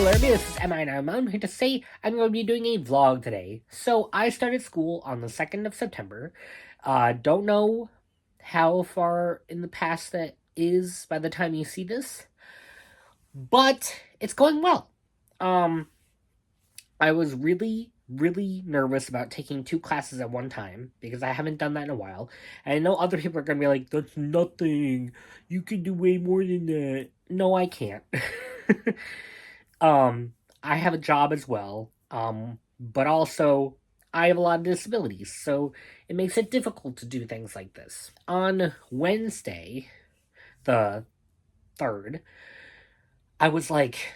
everybody, this is Emma and I'm here to say I'm going to be doing a vlog today. So I started school on the 2nd of September. Don't know how far in the past that is by the time you see this, but it's going well. Um, I was really nervous about taking two classes at one time because I haven't done that in a while. And I know other people are going to be like, that's nothing. You can do way more than that. No, I can't. Um, I have a job as well, but also I have a lot of disabilities, so it makes it difficult to do things like this. On Wednesday, the 3rd, I was like,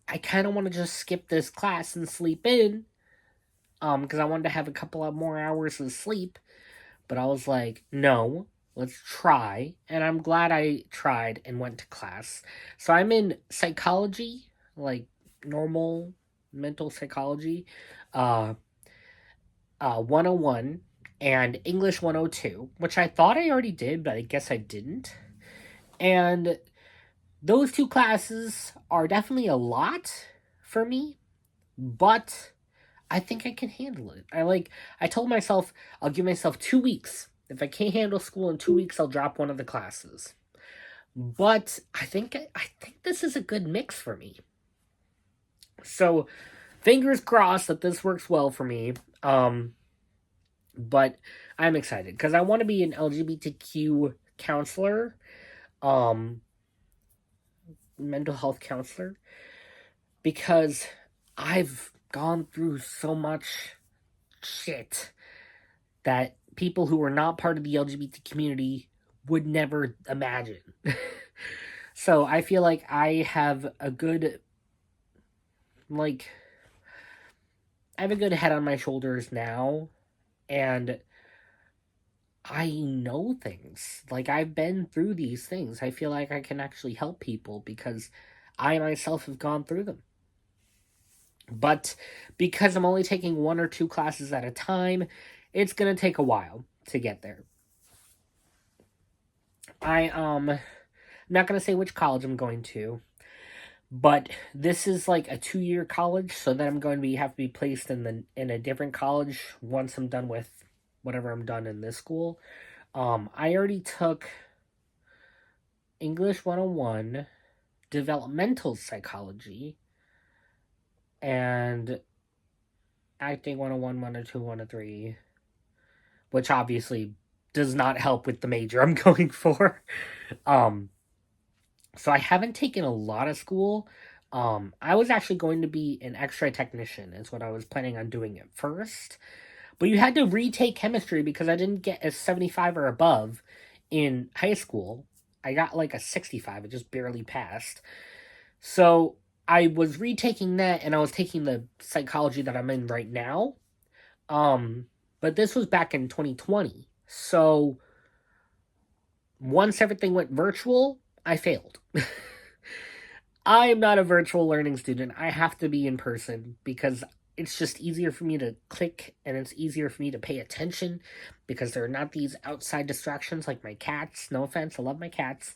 I kind of want to just skip this class and sleep in, because I wanted to have a couple of more hours of sleep, but I was like, no, let's try, and I'm glad I tried and went to class. So I'm in psychology, like normal mental psychology, uh, 101 and English 102, which I thought I already did, but I guess I didn't. And those two classes are definitely a lot for me, but I think I can handle it. I told myself I'll give myself 2 weeks. If I can't handle school in 2 weeks, I'll drop one of the classes. But I think this is a good mix for me. So fingers crossed that this works well for me. But I'm excited because I want to be an LGBTQ counselor, um, mental health counselor, because I've gone through so much shit that people who are not part of the LGBT community would never imagine. So I feel like I have a good, like, I have a good head on my shoulders now, and I know things. Like, I've been through these things. I feel like I can actually help people because I myself have gone through them. But because I'm only taking one or two classes at a time, it's going to take a while to get there. I'm not going to say which college I'm going to, but this is like a 2-year college, so that I'm going to have to be placed in a different college once I'm done with whatever I'm done in this school. I already took English 101, developmental psychology, and acting 101, 102, 103, which obviously does not help with the major I'm going for. Um, so I haven't taken a lot of school. I was actually going to be an X-ray technician, is what I was planning on doing at first. But you had to retake chemistry because I didn't get a 75 or above in high school. I got like a 65. It just barely passed. So I was retaking that, and I was taking the psychology that I'm in right now. But this was back in 2020. So once everything went virtual, I failed. I am not a virtual learning student. I have to be in person because it's just easier for me to click and it's easier for me to pay attention because there are not these outside distractions like my cats. No offense, I love my cats,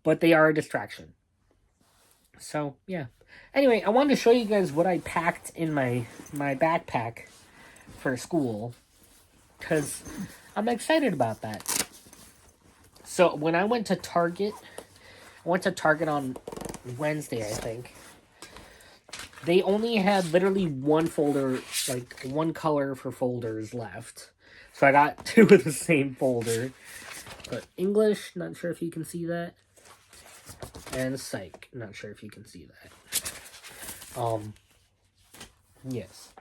but they are a distraction. So, yeah. Anyway, I wanted to show you guys what I packed in my backpack for school because I'm excited about that. So, when I went to Target, on Wednesday, I think. They only had literally one folder, like one color for folders left. So I got two of the same folder. But English, not sure if you can see that. And Psych, not sure if you can see that. Yes.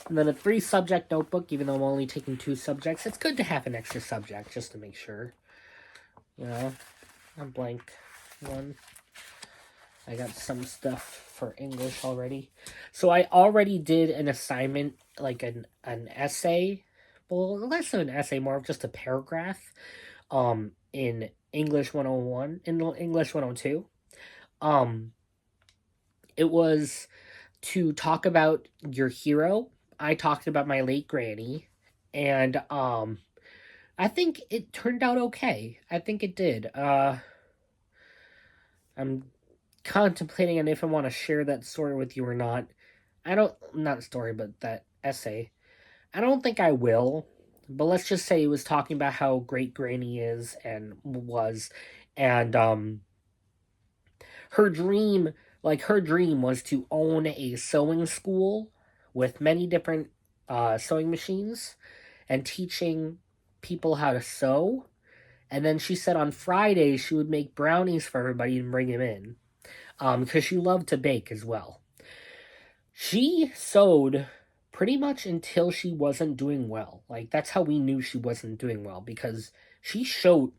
And then a 3-subject notebook, even though I'm only taking 2 subjects. It's good to have an extra subject, just to make sure. You know, a blank one. I got some stuff for English already. So I already did an assignment, like an essay. Well, less than an essay, more of just a paragraph. In English 101, in English 102. It was to talk about your hero. I talked about my late granny, and I think it turned out okay. I think it did. I'm contemplating on if I want to share that story with you or not. Not story, but that essay. I don't think I will, but let's just say it was talking about how great Granny is and was, and her dream, her dream was to own a sewing school with many different sewing machines and teaching people how to sew. And then she said on Fridays she would make brownies for everybody and bring them in, because she loved to bake as well. She sewed pretty much until she wasn't doing well. That's how we knew she wasn't doing well, because she sewed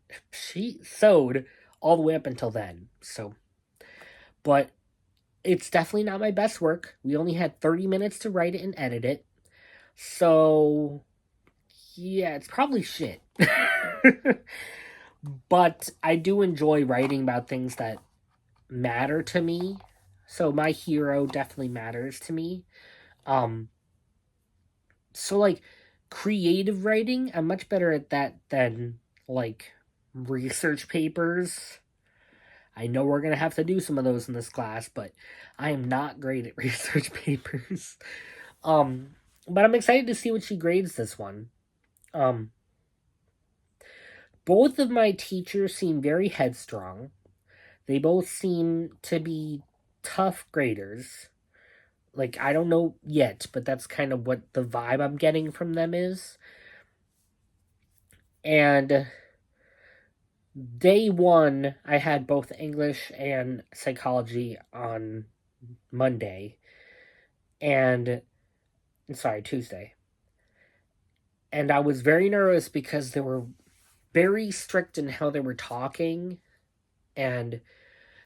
all the way up until then. So, but it's definitely not my best work. We only had 30 minutes to write it and edit it. So, yeah, it's probably shit. But I do enjoy writing about things that matter to me. So my hero definitely matters to me. So creative writing, I'm much better at that than research papers. I know we're gonna have to do some of those in this class, but I am not great at research papers. But I'm excited to see what she grades this one. Both of my teachers seem very headstrong. They both seem to be tough graders. I don't know yet, but that's kind of what the vibe I'm getting from them is. And day one, I had both English and psychology on Monday. Tuesday. And I was very nervous because they were very strict in how they were talking. And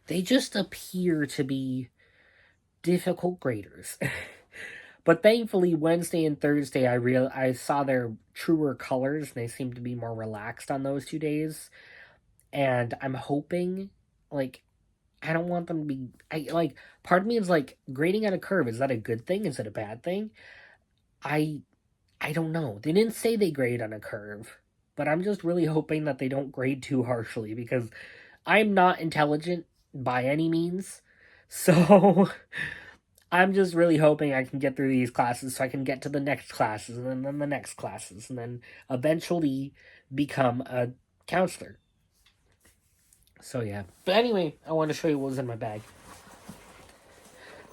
they just appear to be difficult graders. But thankfully, Wednesday and Thursday, I saw their truer colors, and they seemed to be more relaxed on those 2 days. And I'm hoping, I don't want them to be, part of me is grading on a curve, is that a good thing? Is it a bad thing? I don't know. They didn't say they grade on a curve, but I'm just really hoping that they don't grade too harshly, because I'm not intelligent by any means. So I'm just really hoping I can get through these classes so I can get to the next classes and then the next classes and then eventually become a counselor. So yeah. But anyway, I want to show you what was in my bag.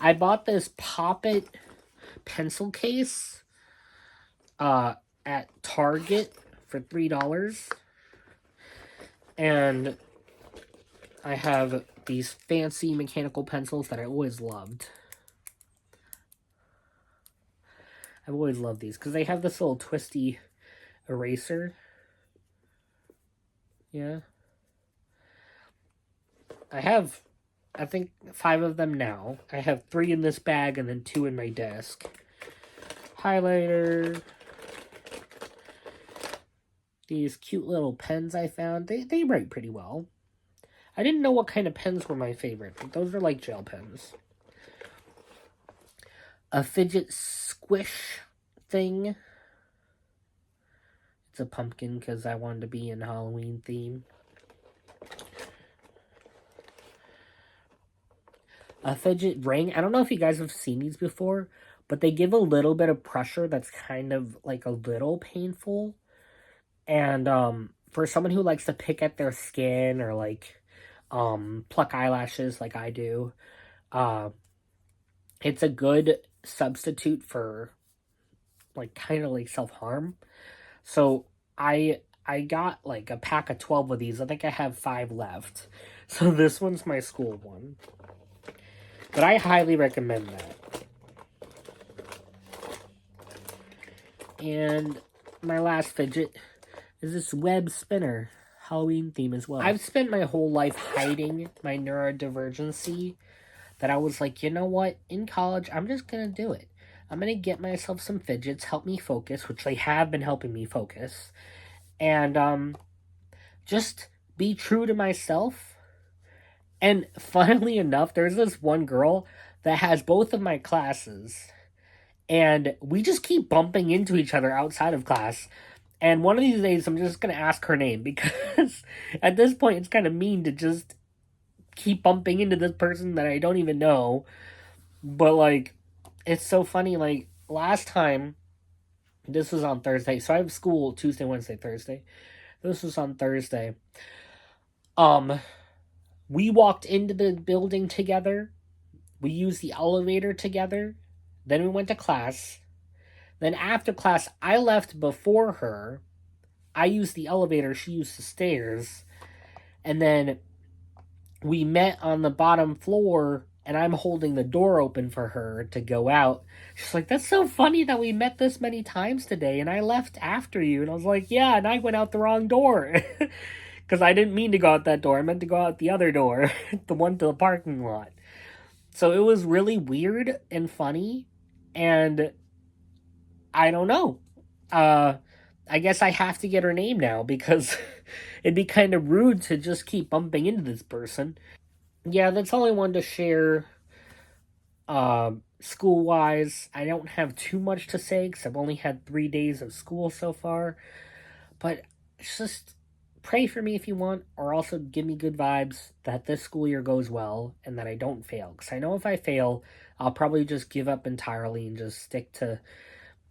I bought this Pop-It pencil case at Target for $3. And I have these fancy mechanical pencils that I always loved. I've always loved these because they have this little twisty eraser. Yeah. I have, I think, 5 of them now. I have 3 in this bag and then 2 in my desk. Highlighter. These cute little pens I found. They write pretty well. I didn't know what kind of pens were my favorite, but those are like gel pens. A fidget squish thing. It's a pumpkin because I wanted to be in Halloween theme. A fidget ring. I don't know if you guys have seen these before, but they give a little bit of pressure that's kind of a little painful. And for someone who likes to pick at their skin or pluck eyelashes like I do, it's a good substitute for kind of self-harm. So I got a pack of 12 of these. I think I have 5 left. So this one's my school one. But I highly recommend that. And my last fidget is this web spinner. Halloween theme as well. I've spent my whole life hiding my neurodivergency, that I was like, you know what? In college, I'm just going to do it. I'm going to get myself some fidgets, help me focus, which they have been helping me focus. And just be true to myself. And funnily enough, there's this one girl that has both of my classes. And we just keep bumping into each other outside of class. And one of these days, I'm just going to ask her name. Because at this point, it's kind of mean to just keep bumping into this person that I don't even know. But like, it's so funny. Like last time, this was on Thursday, so I have school Tuesday, Wednesday, Thursday. This was on Thursday. Um, we walked into the building together. We used the elevator together. Then we went to class. Then after class, I left before her. I used the elevator, she used the stairs. And then we met on the bottom floor, and I'm holding the door open for her to go out. She's like, that's so funny that we met this many times today, and I left after you. And I was like, yeah, and I went out the wrong door. Because I didn't mean to go out that door. I meant to go out the other door, the one to the parking lot. So it was really weird and funny, and I don't know. I guess I have to get her name now because it'd be kind of rude to just keep bumping into this person. Yeah, that's all I wanted to share. School wise, I don't have too much to say because I've only had 3 days of school so far. But just pray for me if you want, or also give me good vibes that this school year goes well and that I don't fail. Because I know if I fail, I'll probably just give up entirely and just stick to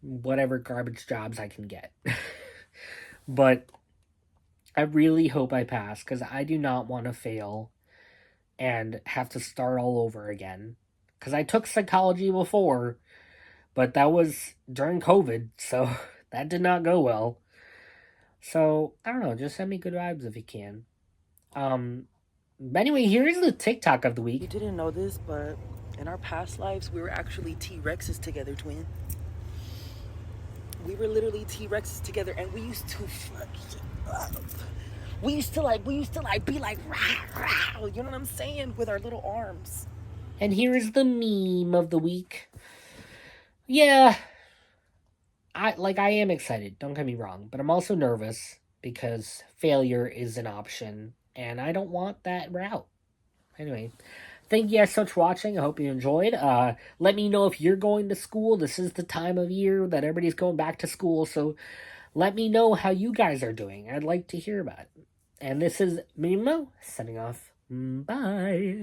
whatever garbage jobs I can get. But I really hope I pass because I do not want to fail and have to start all over again. Because I took psychology before, but that was during COVID, so that did not go well. So, I don't know, just send me good vibes if you can. But anyway, here's the TikTok of the week. You didn't know this, but in our past lives, we were actually T-Rexes together, twin. We were literally T-Rexes together, and we used to we used to be like, rah, rah, you know what I'm saying? With our little arms. And here's the meme of the week. Yeah, I am excited, don't get me wrong, but I'm also nervous because failure is an option, and I don't want that route. Anyway, thank you guys so much for watching. I hope you enjoyed. Let me know if you're going to school. This is the time of year that everybody's going back to school, so let me know how you guys are doing. I'd like to hear about it. And this is Mimo, signing off. Bye.